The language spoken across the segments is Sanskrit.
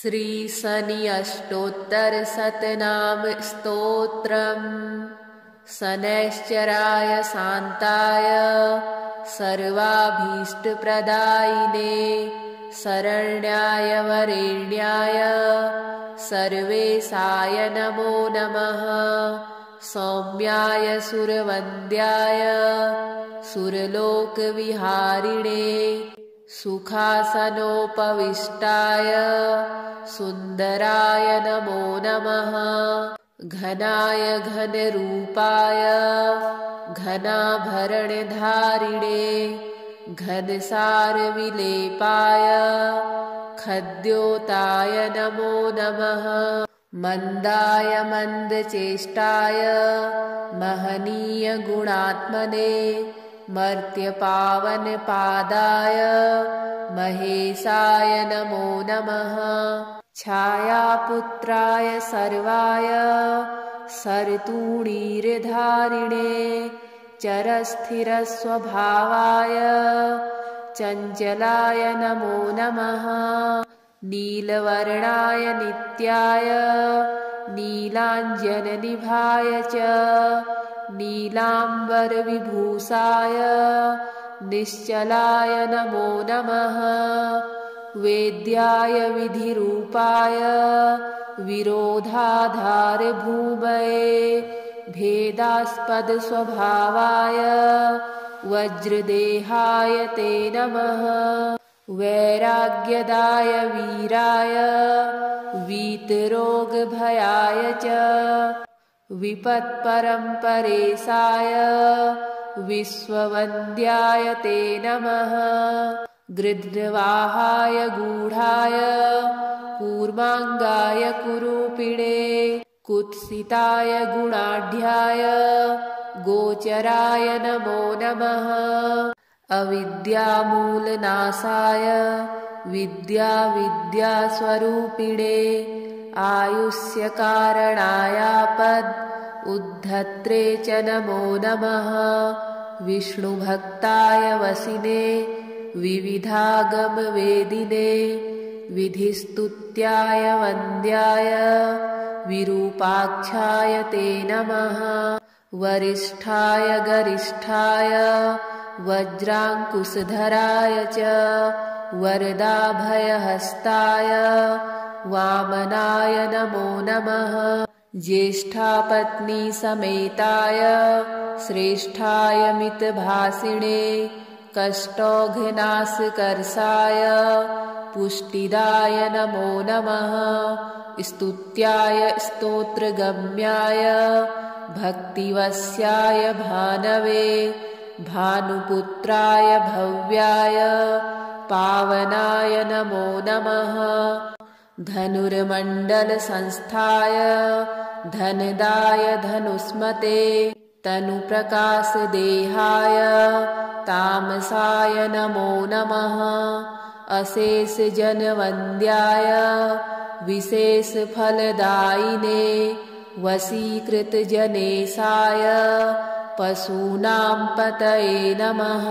श्री शनि अष्टोत्तरशतनाम स्तोत्रम्। शनैश्चराय शान्ताय सर्वाभीष्टप्रदायिने शरण्याय वरेण्याय सर्वेशाय नमो नमः। सौम्याय सुरवन्द्याय सुरलोकविहारिणे सुखासनोपविष्टाय सुन्दराय नमो नमः। घनाय घनरूपाय घनाभरणधारिणे घनसारविलेपाय खद्योताय नमो नमः। मन्दाय मन्दचेष्टाय महनीयगुणात्मने मर्त्यपावनपादाय महेशाय नमो नमः। छायापुत्राय सर्वाय सरतूणीरधारिणे चरस्थिरस्वभावाय चञ्चलाय नमो नमः। नीलवर्णाय नित्याय नीलाञ्जननिभाय च नीलाम्बरविभूषाय निश्चलाय नमो नमः। वेद्याय विधिरूपाय विरोधाधारभूमये भेदास्पदस्वभावाय वज्रदेहाय ते नमः। वैराग्यदाय वीराय वीतरोगभयाय च विपत्परम्परेशाय विश्ववन्द्याय ते नमः। गृध्रवाहाय गूढाय कूर्माङ्गाय कुरूपिणे कुत्सिताय गुणाढ्याय गोचराय नमो नमः। अविद्यामूलनाशाय विद्यास्वरूपिणे आयुष्यकारणायापद् उद्धत्रे च नमो नमः। विष्णुभक्ताय वसिने विविधागमवेदिने विधिस्तुत्याय वन्द्याय विरूपाक्षाय ते नमः। वरिष्ठाय गरिष्ठाय वज्राङ्कुशधराय च वरदाभयहस्ताय वामनाय नमो नमः। ज्येष्ठापत्नी समेताय श्रेष्ठाय मितभाषिणे कष्टौघनाशकर्षाय पुष्टिदाय नमो नमः। स्तुत्याय स्तोत्रगम्याय भक्तिवश्याय भानवे भानुपुत्राय भव्याय पावनाय नमो नमः। धनुर्मण्डलसंस्थाय धनदाय धनुष्मते तनुप्रकाशदेहाय तामसाय नमो नमः। अशेषजनवन्द्याय विशेषफलदायिने वशीकृतजनेशाय पशूनां पतये नमः।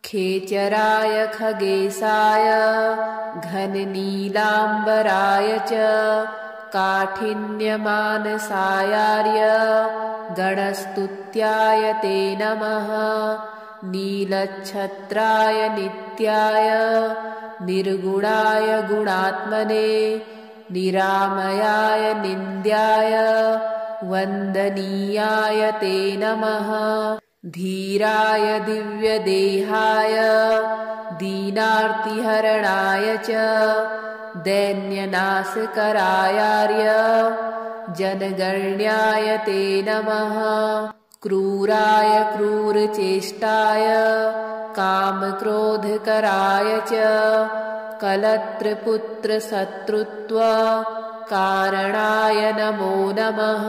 खेचराय खगेशाय घननीलाम्बराय च काठिन्यमानसायार्य गणस्तुत्याय ते नमः। नीलच्छत्राय नित्याय निर्गुणाय गुणात्मने निरामयाय निन्द्याय वन्दनीयाय ते नमः। धीराय दिव्यदेहाय दीनार्तिहरणाय च दैन्यनाशकरायार्य जनगण्याय ते नमः। क्रूराय क्रूरचेष्टाय कामक्रोधकराय च कलत्रपुत्रशत्रुत्व कारणाय नमो नमः।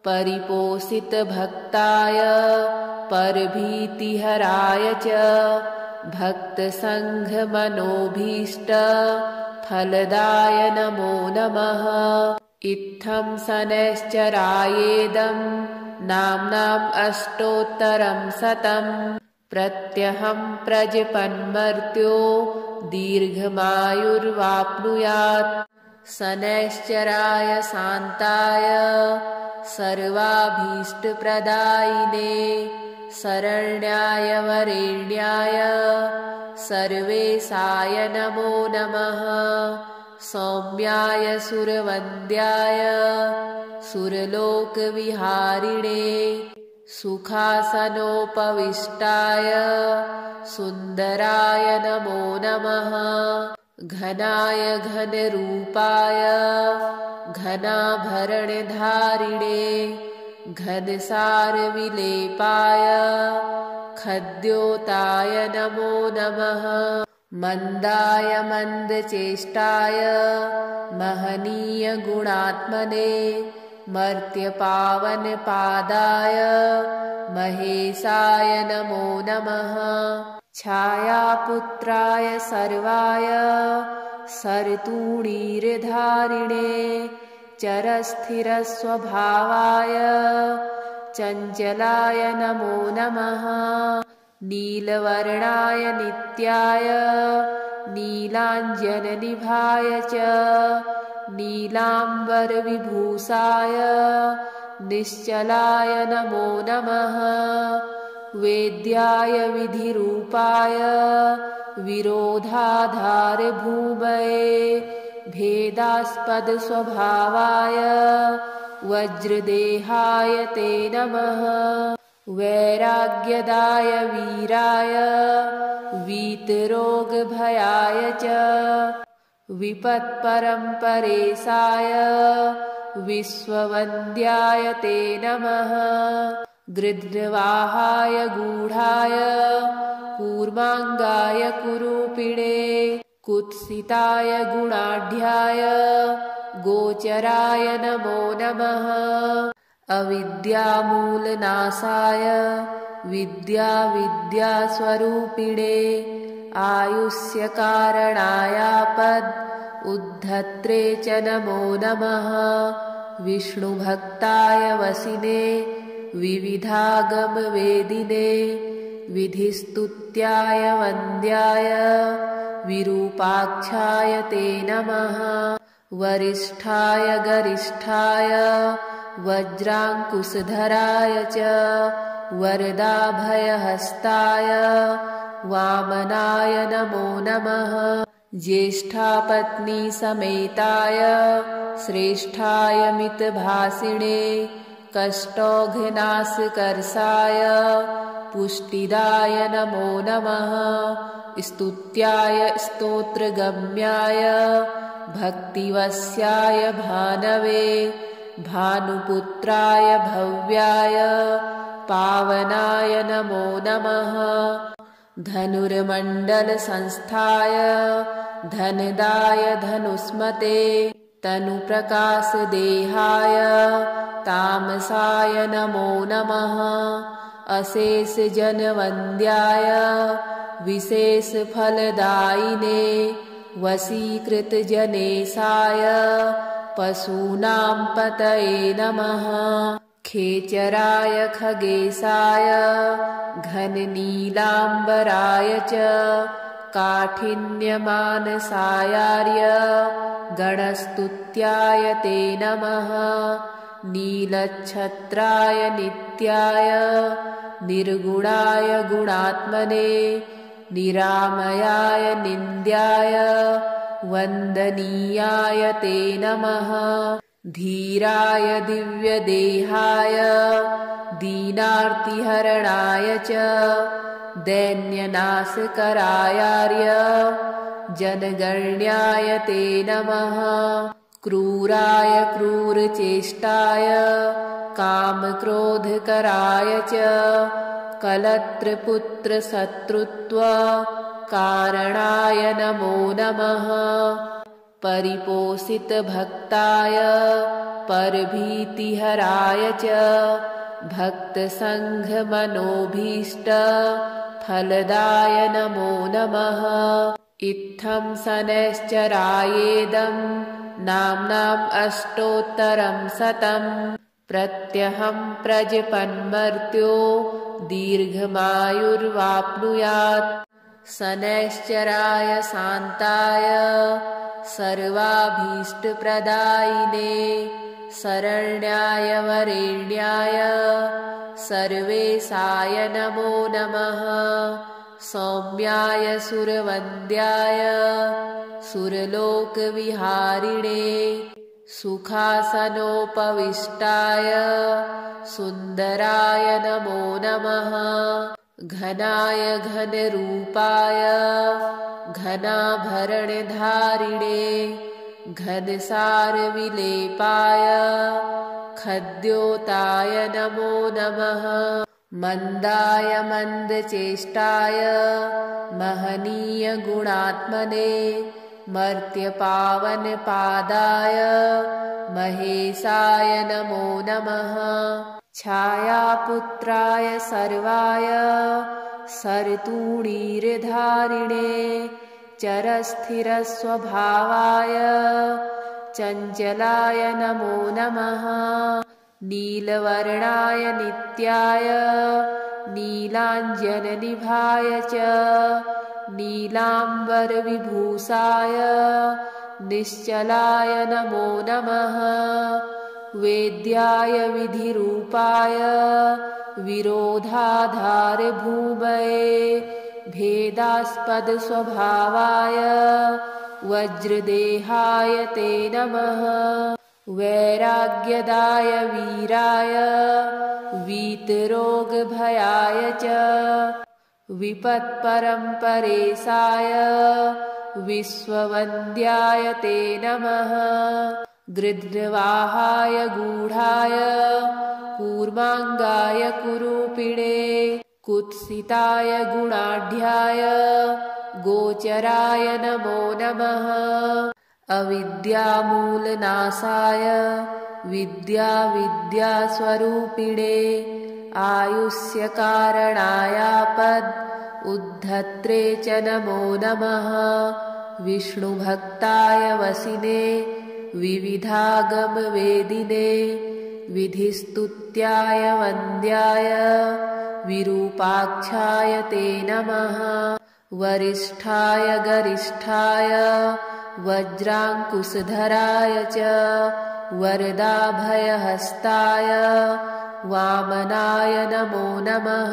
परिपोषितभक्ताय परभीतिहराय च भक्तसङ्घमनोभीष्ट फलदाय नमो नमः। इत्थं शनैश्चरायेदं नाम्नाम् अष्टोत्तरं शतम् प्रत्यहं प्रजपन्मर्त्यो दीर्घमायुर्वाप्नुयात् शनैश्चराय शान्ताय सर्वाभीष्टप्रदायिने शरण्याय वरेण्याय सर्वेशाय नमो नमः। सौम्याय सुरवन्द्याय सुरलोकविहारिणे सुखासनोपविष्टाय सुन्दराय नमो नमः। घनाय घनरूपाय घनाभरणधारिणे घनसारविलेपाय खद्योताय नमो नमः। मन्दाय मन्दचेष्टाय महनीयगुणात्मने मर्त्यपावनपादाय महेशाय नमो नमः। छायापुत्राय सर्वाय सरतूणीरधारिणे चरस्थिरस्वभावाय चञ्चलाय नमो नमः। नीलवर्णाय नित्याय नीलाञ्जननिभाय च नीलाम्बरविभूषाय निश्चलाय नमो नमः। वेद्याय विधिरूपाय विरोधाधारभूमये भेदास्पदस्वभावाय वज्रदेहाय ते नमः। वैराग्यदाय वीराय वीतरोगभयाय च विपत्परम्परेशाय विश्ववन्द्याय ते नमः। गृध्रवाहाय गूढाय कूर्माङ्गाय कुरूपिणे कुत्सिताय गुणाढ्याय गोचराय नमो नमः। अविद्यामूलनाशाय विद्यास्वरूपिणे आयुष्यकारणायापद उद्धत्रे च नमो नमः। विष्णुभक्ताय वसिने विविधागमवेदिने विधिस्तुत्याय वन्द्याय विरूपाक्षाय ते नमः। वरिष्ठाय गरिष्ठाय वज्राङ्कुशधराय च वरदाभयहस्ताय वामनाय नमो नमः। ज्येष्ठापत्नीसमेताय श्रेष्ठाय मितभाषिणे कष्टौघनाशकर्षाय पुष्टिदाय नमो नमः। स्तुत्याय स्तोत्रगम्याय भक्तिवश्याय भानवे भानुपुत्राय भव्याय पावनाय नमो नमः। धनुर्मण्डलसंस्थाय धनदाय धनुष्मते तनुप्रकाशदेहाय तामसाय नमो नमः। अशेषजनवन्द्याय विशेषफलदायिने वशीकृतजनेशाय पशूनां पतये नमः। खेचराय खगेशाय घननीलाम्बराय च काठिन्यमानसायार्य गणस्तुत्याय ते नमः। नीलच्छत्राय नित्याय निर्गुणाय गुणात्मने निरामयाय निन्द्याय वन्दनीयाय ते नमः। धीराय दिव्यदेहाय दीनार्तिहरणाय च दैन्यनाशकरायार्य जनगण्याय ते नमः। क्रूराय क्रूरचेष्टाय कामक्रोधकराय च कलत्रपुत्रशत्रुत्व कारणाय नमो नमः। परिपोषितभक्ताय परभीतिहराय च भक्तसङ्घमनोभीष्टफलदाय नमो नमः। इत्थं शनैश्चरायेदं नाम्नाम् अष्टोत्तरं शतं प्रत्यहं प्रजपन्मर्त्यो दीर्घमायुर्वाप्नुयात्। सनैश्चराय शान्ताय सर्वाभीष्टप्रदायिने शरण्याय वरेण्याय सर्वेशाय नमो नमः। सौम्याय सुरवन्द्याय सुरलोकविहारिणे सुखासनोपविष्टाय सुन्दराय नमो नमः। घनाय घनरूपाय घनाभरणधारिणे घनसारविलेपाय खद्योताय नमो नमः। मन्दाय मन्दचेष्टाय महनीयगुणात्मने मर्त्यपावनपादाय महेशाय नमो नमः। छायापुत्राय सर्वाय सरतूणीरधारिणे चरस्थिरस्वभावाय चञ्चलाय नमो नमः। नीलवर्णाय नित्याय नीलाञ्जननिभाय च नीलाम्बरविभूषाय निश्चलाय नमो नमः। वेद्याय विधिरूपाय विरोधाधारभूमये भेदास्पदस्वभावाय वज्रदेहाय ते नमः। वैराग्यदाय वीराय वीतरोगभयाय च विपत्परम्परेशाय विश्ववन्द्याय ते नमः। गृध्रवाहाय गूढाय कूर्माङ्गाय कुरूपिणे कुत्सिताय गुणाढ्याय गोचराय नमो नमः। अविद्यामूलनाशाय विद्यास्वरूपिणे आयुष्यकारणायापद उद्धत्रे च नमो नमः। विष्णुभक्ताय वसिने विविधागमवेदिने विधिस्तुत्याय वन्द्याय विरूपाक्षाय ते नमः। वरिष्ठाय गरिष्ठाय वज्राङ्कुशधराय च वरदाभयहस्ताय वामनाय नमो नमः।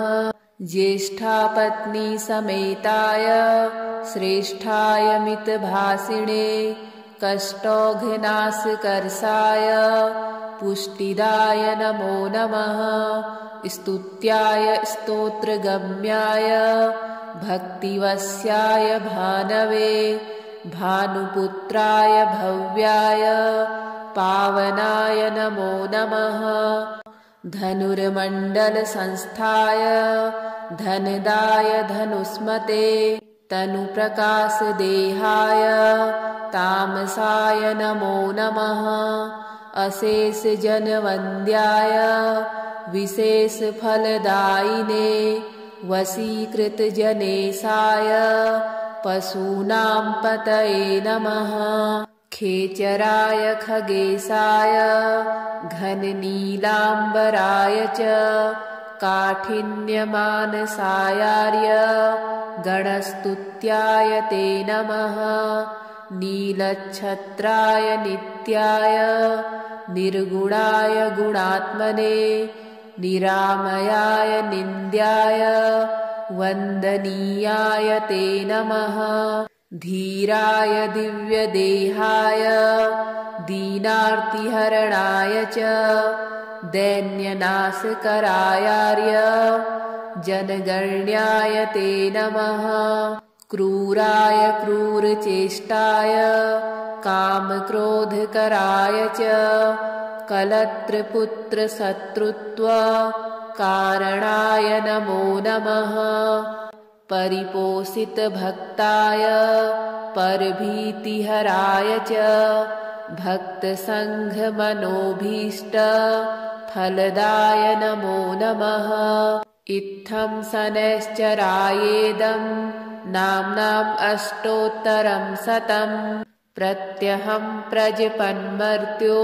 ज्येष्ठापत्नीसमेताय श्रेष्ठाय मितभाषिणे कष्टौघनाशकर्षाय पुष्टिदाय नमो नमः। स्तुत्याय स्तोत्रगम्याय भक्तिवश्याय भानवे भानुपुत्राय भव्याय पावनाय नमो नमः। धनुर्मण्डलसंस्थाय धनदाय धनुष्मते तनुप्रकाशदेहाय तामसाय नमो नमः। अशेषजनवन्द्याय विशेषफलदायिने वशीकृतजनेशाय पशूनां पतये नमः। खेचराय खगेशाय घननीलाम्बराय च काठिन्यमानसायार्य गणस्तुत्याय ते नमः। नीलच्छत्राय नित्याय निर्गुणाय गुणात्मने निरामयाय निन्द्याय वन्दनीयाय ते नमः। धीराय दिव्यदेहाय दीनार्तिहरणाय च दैन्यनाशकरायार्य जनगण्याय ते नमः। क्रूराय क्रूरचेष्टाय कामक्रोधकराय च कलत्रपुत्रशत्रुत्व कारणाय नमो नमः। परिपोषितभक्ताय परभीतिहराय च भक्तसङ्घमनोभीष्ट फलदाय नमो नमः। इत्थं शनैश्चरायेदं नाम्नाम् अष्टोत्तरं शतं प्रत्यहं प्रजपन्मर्त्यो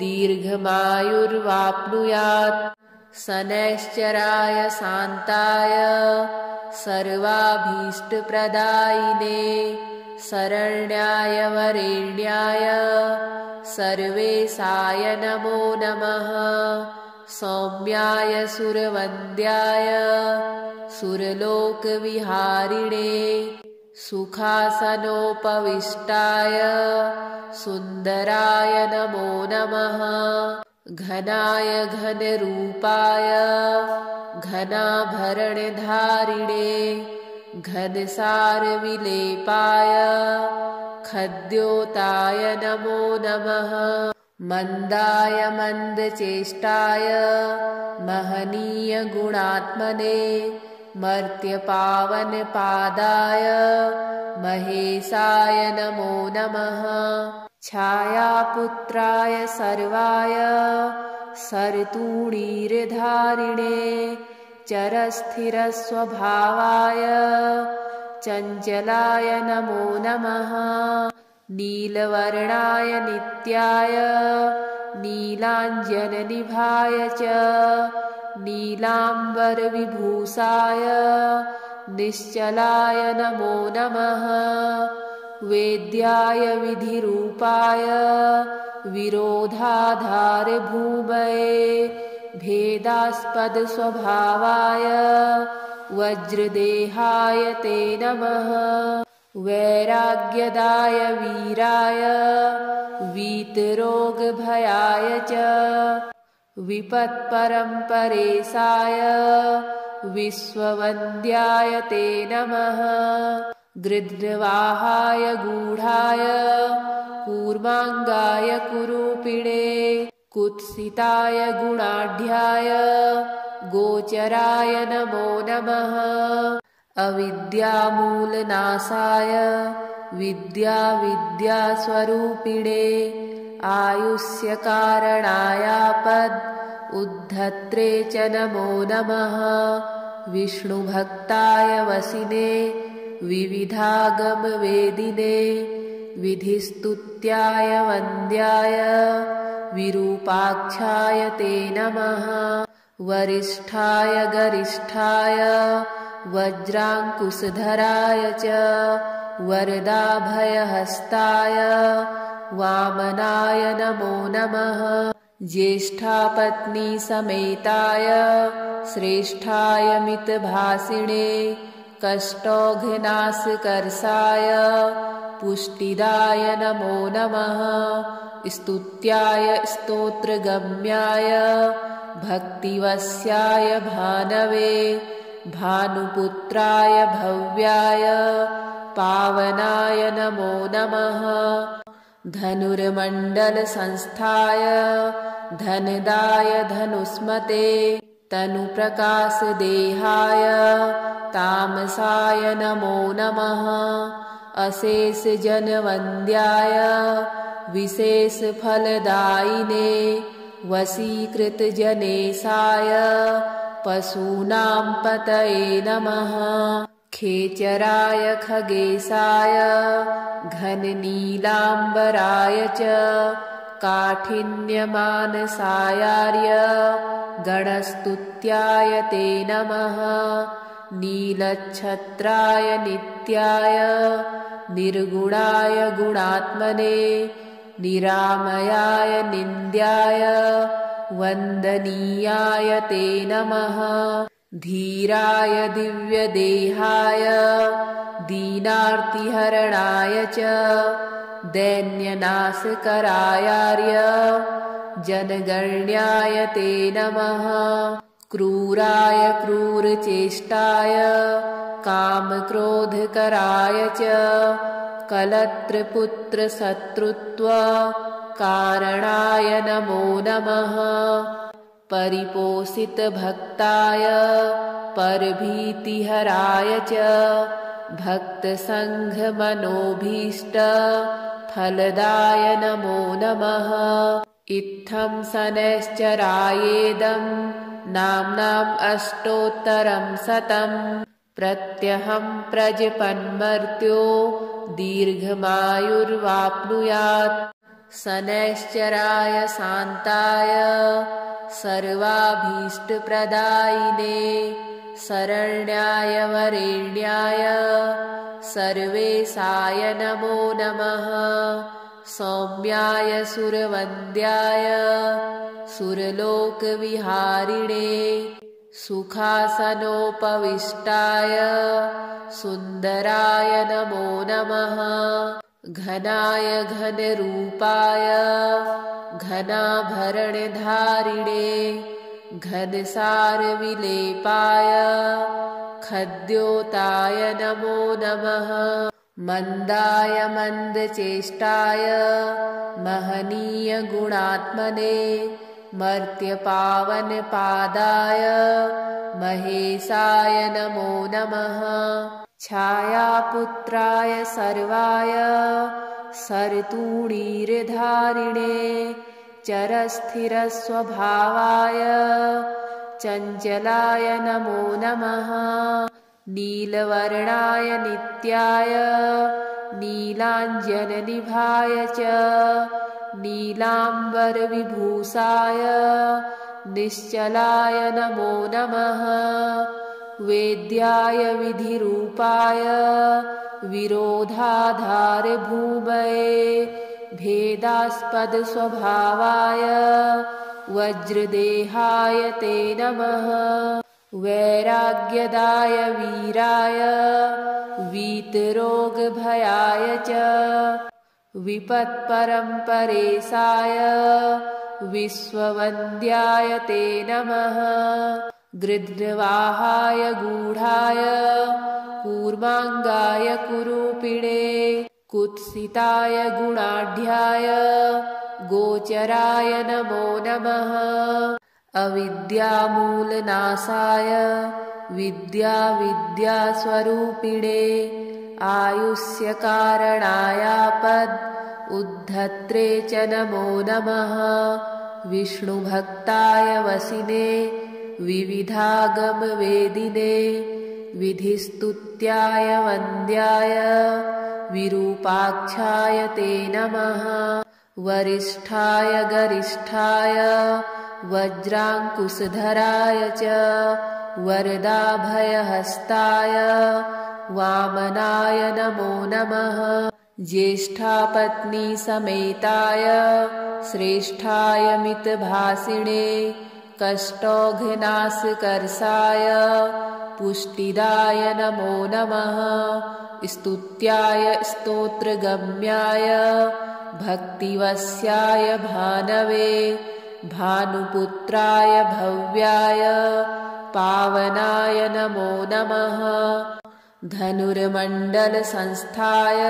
दीर्घमायुर्वाप्नुयात्। शनैश्चराय शान्ताय सर्वाभीष्टप्रदायिने शरण्याय वरेण्याय सर्वेशाय नमो नमः। सौम्याय सुरवन्द्याय सुरलोकविहारिणे सुखासनोपविष्टाय सुन्दराय नमो नमः। घनाय घनरूपाय घनाभरणधारिणे घनसारविलेपाय खद्योताय नमो नमः। मन्दाय मन्दचेष्टाय महनीयगुणात्मने मर्त्यपावनपादाय महेशाय नमो नमः। छायापुत्राय सर्वाय सरतूणीरधारिणे चरस्थिरस्वभावाय चञ्चलाय नमो नमः। नीलवर्णाय नित्याय नीलाञ्जननिभाय च नीलाम्बरविभूषाय निश्चलाय नमो नमः। वेद्याय विधिरूपाय विरोधाधारभूमये भेदास्पदस्वभावाय वज्रदेहाय ते नमः। वैराग्यदाय वीराय वीतरोगभयाय च विपत्परम्परेशाय विश्ववन्द्याय ते नमः। गृध्रवाहाय गूढाय कूर्माङ्गाय कुरूपिणे कुत्सिताय गुणाढ्याय गोचराय नमो नमः। अविद्यामूलनाशाय विद्यास्वरूपिणे आयुष्यकारणायापद् उद्धत्रे च नमो नमः। विष्णुभक्ताय वसिने विविधागमवेदिने विधिस्तुत्याय वन्द्याय विरूपाक्षाय ते नमः। वरिष्ठाय गरिष्ठाय वज्राङ्कुशधराय च वरदाभयहस्ताय वामनाय नमो नमः। ज्येष्ठापत्नीसमेताय श्रेष्ठाय मितभाषिणे कष्टौघनाशकर्षाय पुष्टिदाय नमो नमः। स्तुत्याय स्तोत्रगम्याय भक्तिवश्याय भानवे भानुपुत्राय भव्याय पावनाय नमो नमः। धनुर्मण्डलसंस्थाय धनदाय धनुष्मते तनुप्रकाशदेहाय तामसाय नमो नमः। अशेषजनवन्द्याय विशेषफलदायिने वशीकृतजनेशाय पशूनां पतये नमः। खेचराय खगेशाय घननीलाम्बराय च काठिन्यमानसायार्य गणस्तुत्याय ते नमः। नीलच्छत्राय नित्याय निर्गुणाय गुणात्मने निरामयाय निन्द्याय वन्दनीयाय ते नमः। धीराय दिव्यदेहाय दीनार्तिहरणाय च दैन्यनाशकरायार्य जनगण्याय ते नमः। क्रूराय क्रूरचेष्टाय कामक्रोधकराय च कलत्रपुत्रशत्रुत्व कारणाय नमो नमः। परिपोषितभक्ताय परभीतिहराय च भक्तसङ्घमनोभीष्टफलदाय नमो नमः। इत्थं शनैश्चरायेदं नाम्नाम् अष्टोत्तरं शतं प्रत्यहं प्रजपन्मर्त्यो दीर्घमायुर्वाप्नुयात्। शनैश्चराय शान्ताय सर्वाभीष्टप्रदायिने शरण्याय वरेण्याय सर्वेशाय नमो नमः। सौम्याय सुरवन्द्याय सुरलोकविहारिणे सुखासनोपविष्टाय सुन्दराय नमो नमः। घनाय घनरूपाय घनाभरणधारिणे घनसारविलेपाय खद्योताय नमो नमः। मन्दाय मन्दचेष्टाय महनीयगुणात्मने मर्त्यपावनपादाय महेशाय नमो नमः। छायापुत्राय सर्वाय सरतूणीरधारिणे चरस्थिरस्वभावाय चञ्चलाय नमो नमः। नीलवर्णाय नित्याय नीलाञ्जननिभाय च नीलाम्बरविभूषाय निश्चलाय नमो नमः। वेद्याय विधिरूपाय विरोधाधारभूमये भेदास्पदस्वभावाय वज्रदेहाय ते नमः। वैराग्यदाय वीराय वीतरोगभयाय च विपत्परम्परेशाय विश्ववन्द्याय ते नमः। गृध्रवाहाय गूढाय कूर्माङ्गाय कुरूपिणे कुत्सिताय गुणाढ्याय गोचराय नमो नमः। अविद्यामूलनाशाय विद्यास्वरूपिणे आयुष्यकारणायापद् उद्धत्रे च नमो नमः। विष्णुभक्ताय वसिने विविधागमवेदिने विधिस्तुत्याय वन्द्याय विरूपाक्षाय ते नमः। वरिष्ठाय गरिष्ठाय वज्राङ्कुशधराय च वरदाभयहस्ताय वामनाय नमो नमः। ज्येष्ठापत्नीसमेताय श्रेष्ठाय मितभाषिणे कष्टौघनाशकर्षाय पुष्टिदाय नमो नमः। स्तुत्याय स्तोत्रगम्याय भक्तिवश्याय भानवे भानुपुत्राय भव्याय पावनाय नमो नमः। धनुर्मण्डलसंस्थाय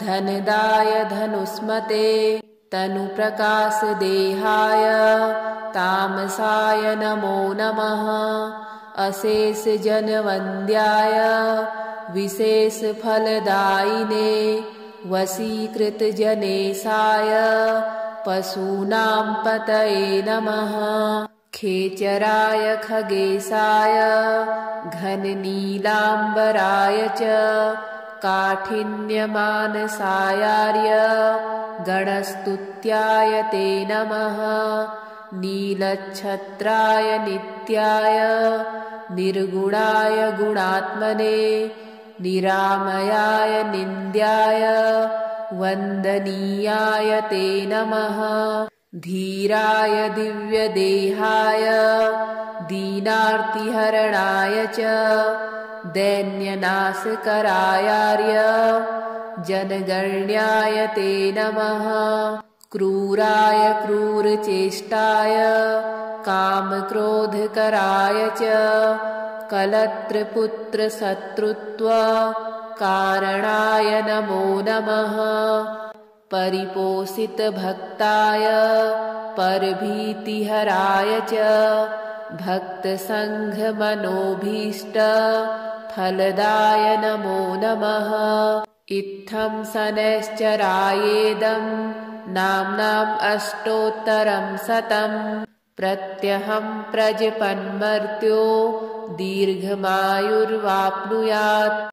धनदाय धनुष्मते तनुप्रकाशदेहाय तामसाय नमो नमः। अशेषजनवन्द्याय विशेषफलदायिने वशीकृतजनेशाय पशूनां पतये नमः। खेचराय खगेशाय घननीलाम्बराय च काठिन्यमानसायार्य गणस्तुत्याय ते नमः। नीलच्छत्राय नित्याय निर्गुणाय गुणात्मने निरामयाय निन्द्याय वन्दनीयाय ते नमः। धीराय दिव्यदेहाय दीनार्तिहरणाय च दैन्यनाशकरायार्य जनगण्याय ते नमः। क्रूराय क्रूरचेष्टाय कामक्रोधकराय च कलत्रपुत्रशत्रुत्व कारणाय नमो नमः। परिपोषितभक्ताय परभीतिहराय च भक्तसङ्घमनोभीष्ट फलदाय नमो नमः। इत्थं शनैश्चरायेदं नाम्नाम् अष्टोत्तरं शतं प्रत्यहं प्रजपन्मर्त्यो दीर्घमायुर्वाप्नुयात्।